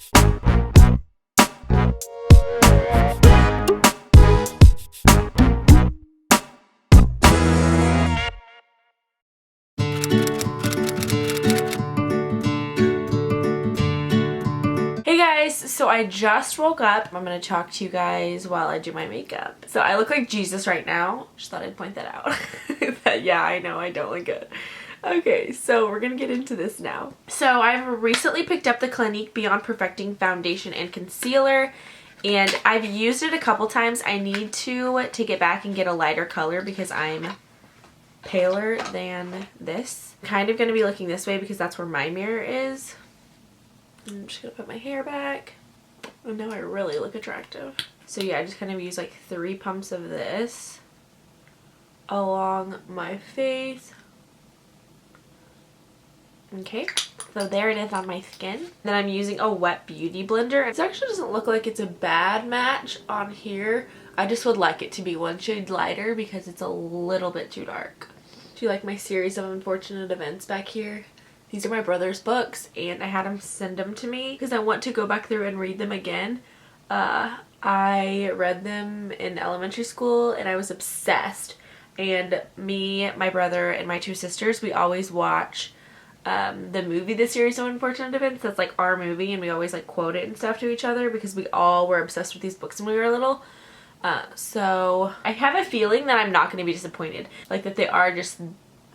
Hey guys, so I just woke up. I'm gonna talk to you guys while I do my makeup. So I look like Jesus right now. Just thought I'd point that out. But yeah, I know I don't look good. Okay, so we're gonna get into this now. So I've recently picked up the Clinique Beyond Perfecting Foundation and Concealer, and I've used it a couple times. I need to take it back and get a lighter color because I'm paler than this. I'm kind of gonna be looking this way because that's where my mirror is. I'm just gonna put my hair back. Oh, now I really look attractive. So yeah, I just kind of use like 3 pumps of this along my face. Okay, so there it is on my skin. Then I'm using a wet beauty blender. This actually doesn't look like it's a bad match on here. I just would like it to be 1 shade lighter because it's a little bit too dark. Do you like my series of unfortunate events back here? These are my brother's books, and I had him send them to me because I want to go back through and read them again. I read them in elementary school, and I was obsessed. And me, my brother, and my 2 sisters, we always watch the movie The Series of Unfortunate Events. That's like our movie, and we always like quote it and stuff to each other because we all were obsessed with these books when we were little. So I have a feeling that I'm not going to be disappointed. Like that they are just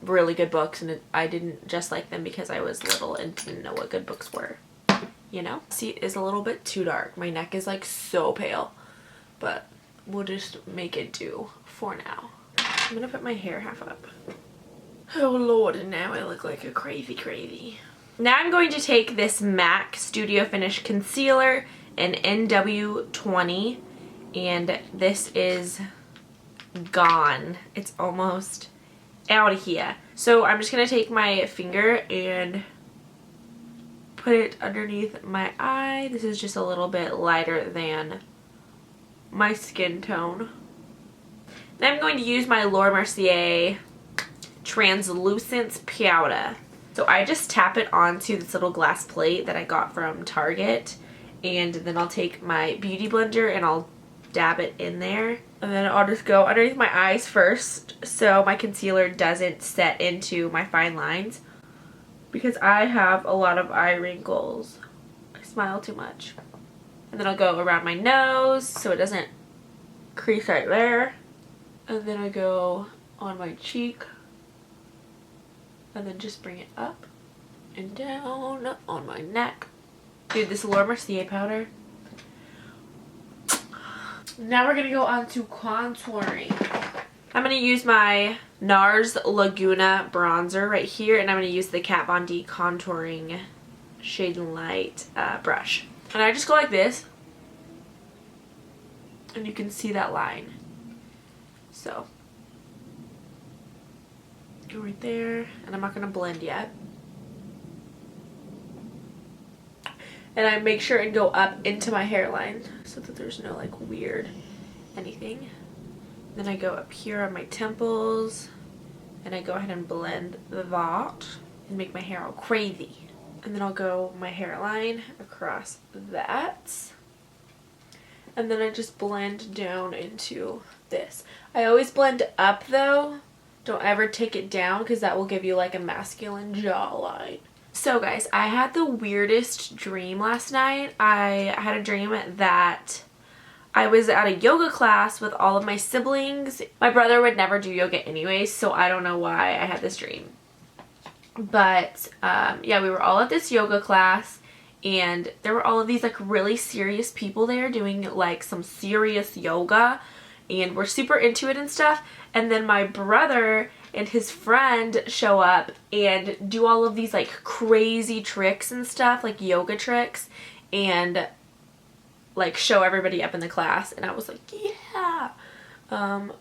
really good books, and I didn't just like them because I was little and didn't know what good books were, you know? See, it is a little bit too dark. My neck is like so pale, but we'll just make it do for now. I'm gonna put my hair half up. Oh lord, and now I look like a crazy. Now I'm going to take this MAC Studio Finish Concealer in NW20, and this is gone. It's almost out of here. So I'm just gonna take my finger and put it underneath my eye. This is just a little bit lighter than my skin tone. Then I'm going to use my Laura Mercier Translucent Powder. So I just tap it onto this little glass plate that I got from Target, and then I'll take my beauty blender and I'll dab it in there. And then I'll just go underneath my eyes first so my concealer doesn't set into my fine lines because I have a lot of eye wrinkles. I smile too much. And then I'll go around my nose so it doesn't crease right there. And then I go on my cheek and then just bring it up and down on my neck. Dude, this Laura Mercier powder. Now we're going to go on to contouring. I'm going to use my NARS Laguna bronzer right here, and I'm going to use the Kat Von D contouring Shade and Light brush. And I just go like this, and you can see that line. So, go right there, and I'm not going to blend yet. And I make sure and go up into my hairline so that there's no like weird anything. Then I go up here on my temples and I go ahead and blend that and make my hair all crazy. And then I'll go my hairline across that. And then I just blend down into this. I always blend up though. Don't ever take it down because that will give you like a masculine jawline. So guys, I had the weirdest dream last night. I had a dream that I was at a yoga class with all of my siblings. My brother would never do yoga anyways, so I don't know why I had this dream. But yeah, we were all at this yoga class, and there were all of these like really serious people there doing like some serious yoga, and we're super into it and stuff. And then my brother and his friend show up and do all of these like crazy tricks and stuff, like yoga tricks, and like show everybody up in the class. And I was like, yeah,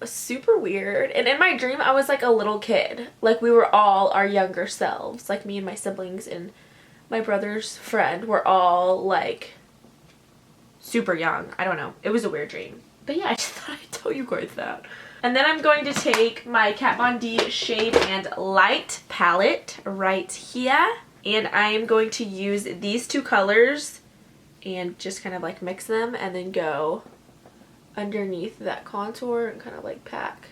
super weird. And in my dream I was like a little kid, like we were all our younger selves, like me and my siblings and my brother's friend were all like super young. I don't know, it was a weird dream. But yeah, I just thought I'd tell you guys that. And then I'm going to take my Kat Von D Shade and Light palette right here. And I am going to use these 2 colors and just kind of like mix them and then go underneath that contour and kind of like pack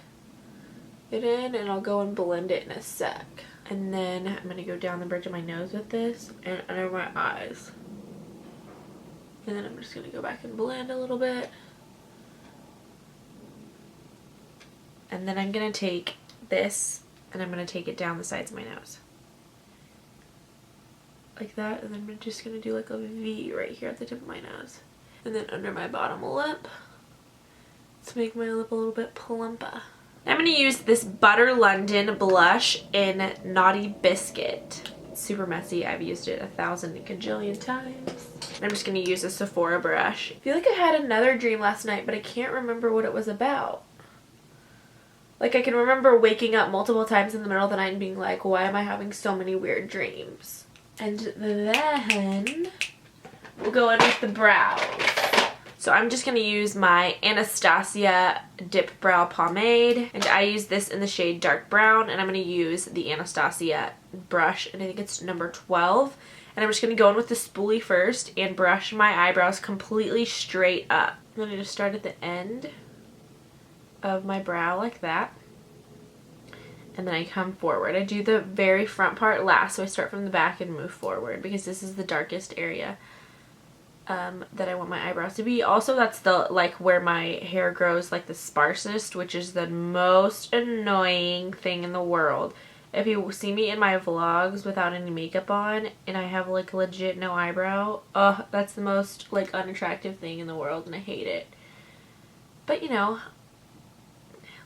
it in, and I'll go and blend it in a sec. And then I'm going to go down the bridge of my nose with this and under my eyes. And then I'm just going to go back and blend a little bit. And then I'm going to take this and I'm going to take it down the sides of my nose. Like that. And then I'm just going to do like a V right here at the tip of my nose. And then under my bottom lip to make my lip a little bit plumper. I'm going to use this Butter London blush in Naughty Biscuit. It's super messy. I've used it 1,000 kajillion times. I'm just going to use a Sephora brush. I feel like I had another dream last night, but I can't remember what it was about. Like, I can remember waking up multiple times in the middle of the night and being like, why am I having so many weird dreams? And then we'll go in with the brows. So I'm just going to use my Anastasia Dip Brow Pomade. And I use this in the shade Dark Brown. And I'm going to use the Anastasia brush. And I think it's number 12. And I'm just going to go in with the spoolie first and brush my eyebrows completely straight up. I'm going to just start at the end of my brow like that. And then I come forward. I do the very front part last. So I start from the back and move forward because this is the darkest area that I want my eyebrows to be. Also, that's the like where my hair grows like the sparsest, which is the most annoying thing in the world. If you see me in my vlogs without any makeup on and I have like legit no eyebrow, that's the most like unattractive thing in the world and I hate it. But you know,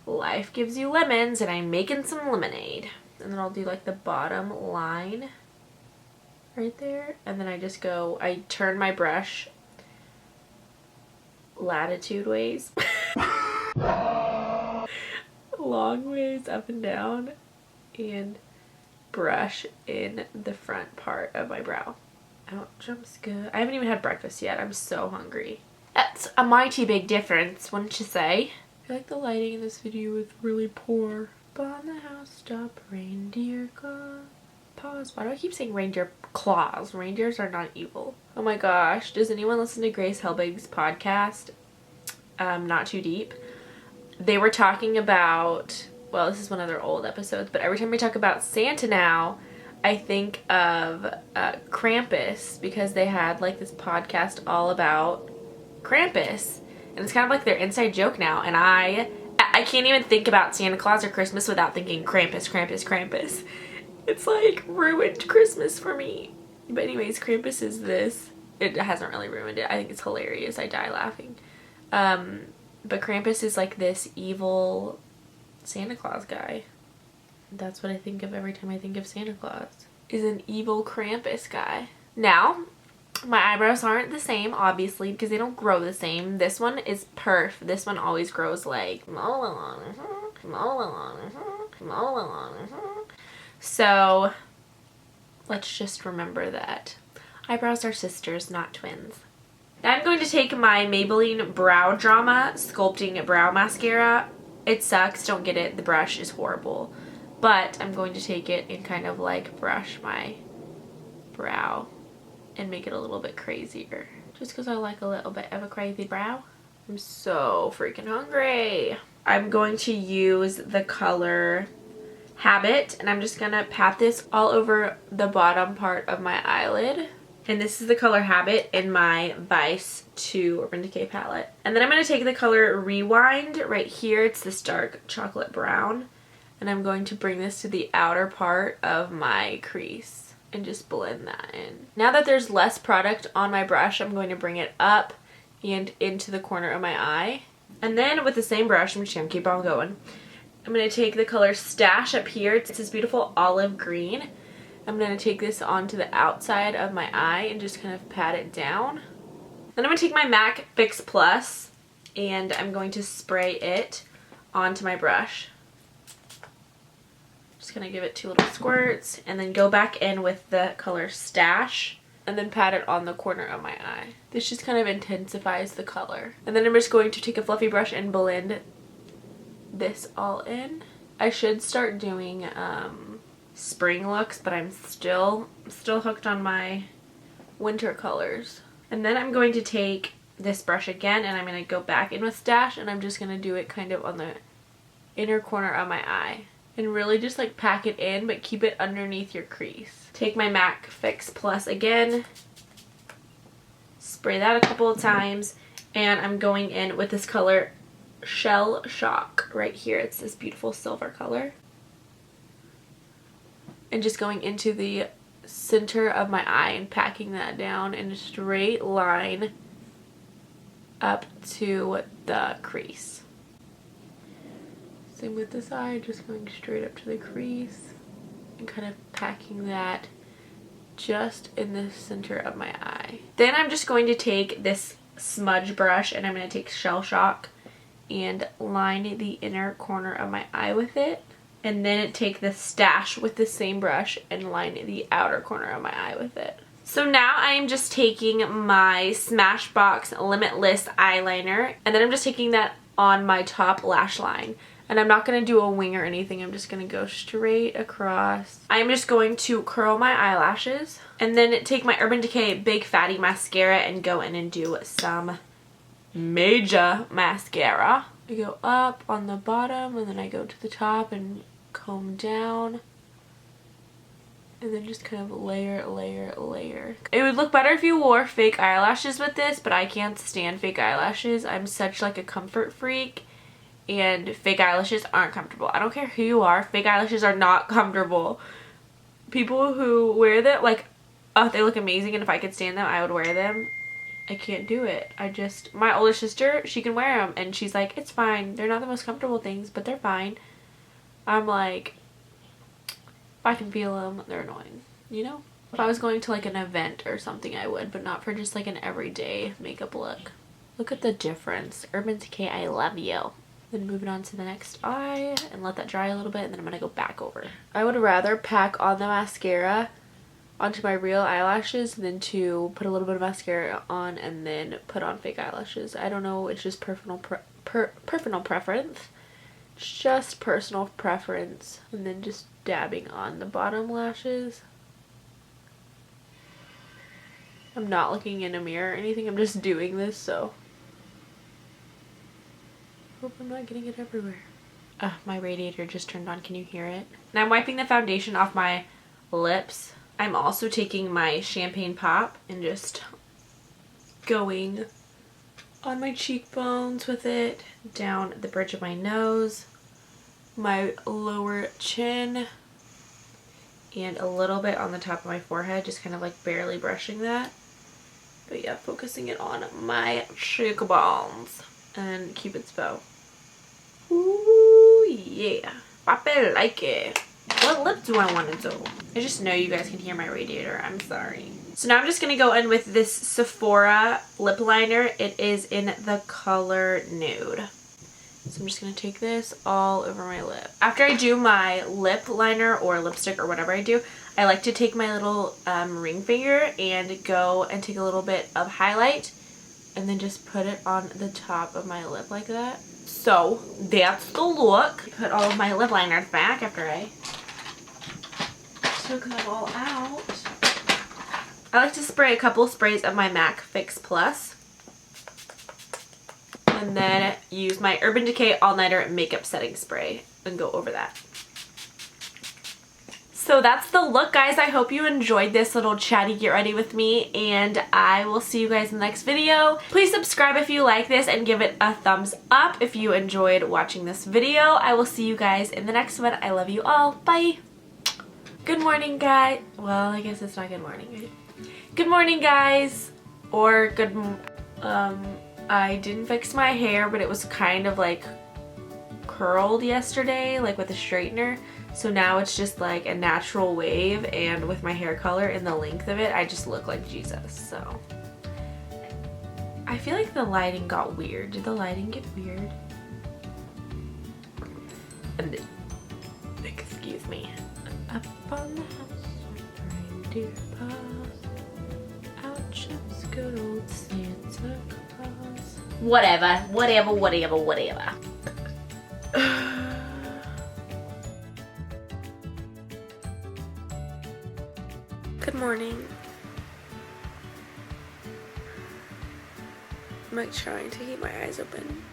life gives you lemons and I'm making some lemonade. And then I'll do like the bottom line right there, and then I just go, I turn my brush latitude ways long ways up and down and brush in the front part of my brow. Ouch, I'm scared. I haven't even had breakfast yet. I'm so hungry. That's a mighty big difference, wouldn't you say? I feel like the lighting in this video is really poor. On the housetop, reindeer claws. Pause. Why do I keep saying reindeer claws? Reindeers are not evil. Oh my gosh. Does anyone listen to Grace Helbig's podcast? Not Too Deep. They were talking about, well, this is one of their old episodes, but every time we talk about Santa now, I think of Krampus, because they had like this podcast all about Krampus. And it's kind of like their inside joke now. And I can't even think about Santa Claus or Christmas without thinking Krampus, Krampus, Krampus. It's like ruined Christmas for me. But anyways, Krampus is this. It hasn't really ruined it. I think it's hilarious. I die laughing. But Krampus is like this evil Santa Claus guy. That's what I think of every time I think of Santa Claus. Is an evil Krampus guy. Now, my eyebrows aren't the same, obviously, because they don't grow the same. This one is perf. This one always grows like so let's just remember that eyebrows are sisters, not twins. Now I'm going to take my Maybelline Brow Drama Sculpting Brow Mascara. It sucks, don't get it, the brush is horrible. But I'm going to take it and kind of like brush my brow and make it a little bit crazier. Just because I like a little bit of a crazy brow. I'm so freaking hungry. I'm going to use the color Habit, and I'm just gonna pat this all over the bottom part of my eyelid. And this is the color Habit in my Vice 2 Urban Decay palette. And then I'm gonna take the color Rewind right here. It's this dark chocolate brown. And I'm going to bring this to the outer part of my crease and just blend that in. Now that there's less product on my brush, I'm going to bring it up and into the corner of my eye. And then with the same brush, I'm just gonna keep on going. I'm going to take the color Stash up here. It's this beautiful olive green. I'm going to take this onto the outside of my eye and just kind of pat it down. Then I'm going to take my MAC Fix Plus and I'm going to spray it onto my brush. Just going to give it 2 little squirts and then go back in with the color Stash and then pat it on the corner of my eye. This just kind of intensifies the color. And then I'm just going to take a fluffy brush and blend this all in. I should start doing spring looks, but I'm still hooked on my winter colors. And then I'm going to take this brush again and I'm going to go back in with Stash and I'm just going to do it kind of on the inner corner of my eye. And really just like pack it in but keep it underneath your crease. Take my MAC Fix Plus again. Spray that a couple of times. And I'm going in with this color Shell Shock right here. It's this beautiful silver color. And just going into the center of my eye and packing that down in a straight line up to the crease. Same with this eye, just going straight up to the crease and kind of packing that just in the center of my eye. Then I'm just going to take this smudge brush and I'm going to take Shell Shock and line the inner corner of my eye with it. And then take the Stash with the same brush and line the outer corner of my eye with it. So now I am just taking my Smashbox Limitless eyeliner and then I'm just taking that on my top lash line. And I'm not going to do a wing or anything. I'm just going to go straight across. I'm just going to curl my eyelashes and then take my Urban Decay Big Fatty Mascara and go in and do some major mascara. I go up on the bottom and then I go to the top and comb down and then just kind of layer. It would look better if you wore fake eyelashes with this, but I can't stand fake eyelashes. I'm such like a comfort freak and fake eyelashes aren't comfortable. I don't care who you are, fake eyelashes are not comfortable. People who wear them, like, oh, they look amazing and if I could stand them, I would wear them. I can't do it. My older sister, she can wear them and she's like, it's fine. They're not the most comfortable things, but they're fine. I'm like, if I can feel them, they're annoying, you know? If I was going to like an event or something, I would, but not for just like an everyday makeup look. Look at the difference. Urban Decay, I love you. Then moving on to the next eye and let that dry a little bit and then I'm going to go back over. I would rather pack on the mascara onto my real eyelashes than to put a little bit of mascara on and then put on fake eyelashes. I don't know, it's just personal preference. Just personal preference. And then just dabbing on the bottom lashes. I'm not looking in a mirror or anything, I'm just doing this, so hope I'm not getting it everywhere. My radiator just turned on, can you hear it? And I'm wiping the foundation off my lips. I'm also taking my Champagne Pop and just going on my cheekbones with it, down the bridge of my nose, my lower chin, and a little bit on the top of my forehead, just kind of like barely brushing that. But yeah, focusing it on my cheekbones and Cupid's bow. Ooh, yeah. Papi like it. What lip do I want to do? I just know you guys can hear my radiator. I'm sorry. So now I'm just going to go in with this Sephora lip liner. It is in the color Nude. So I'm just going to take this all over my lip. After I do my lip liner or lipstick or whatever I do, I like to take my little ring finger and go and take a little bit of highlight and then just put it on the top of my lip like that. So that's the look. Put all of my lip liners back after I took them all out. I like to spray a couple sprays of my MAC Fix Plus. And then use my Urban Decay All Nighter Makeup Setting Spray and go over that. So that's the look, guys. I hope you enjoyed this little chatty get ready with me, and I will see you guys in the next video. Please subscribe if you like this and give it a thumbs up if you enjoyed watching this video. I will see you guys in the next one. I love you all. Bye. Good morning, guys. Well, I guess it's not good morning, right? Good morning, guys. Or good, I didn't fix my hair, but it was kind of like curled yesterday, like with a straightener. So now it's just like a natural wave, and with my hair color and the length of it, I just look like Jesus. So I feel like the lighting got weird. Did the lighting get weird? And excuse me. Up on the house, reindeer paws, out chips good old Santa Claus. Whatever. Good morning. I'm like trying to keep my eyes open.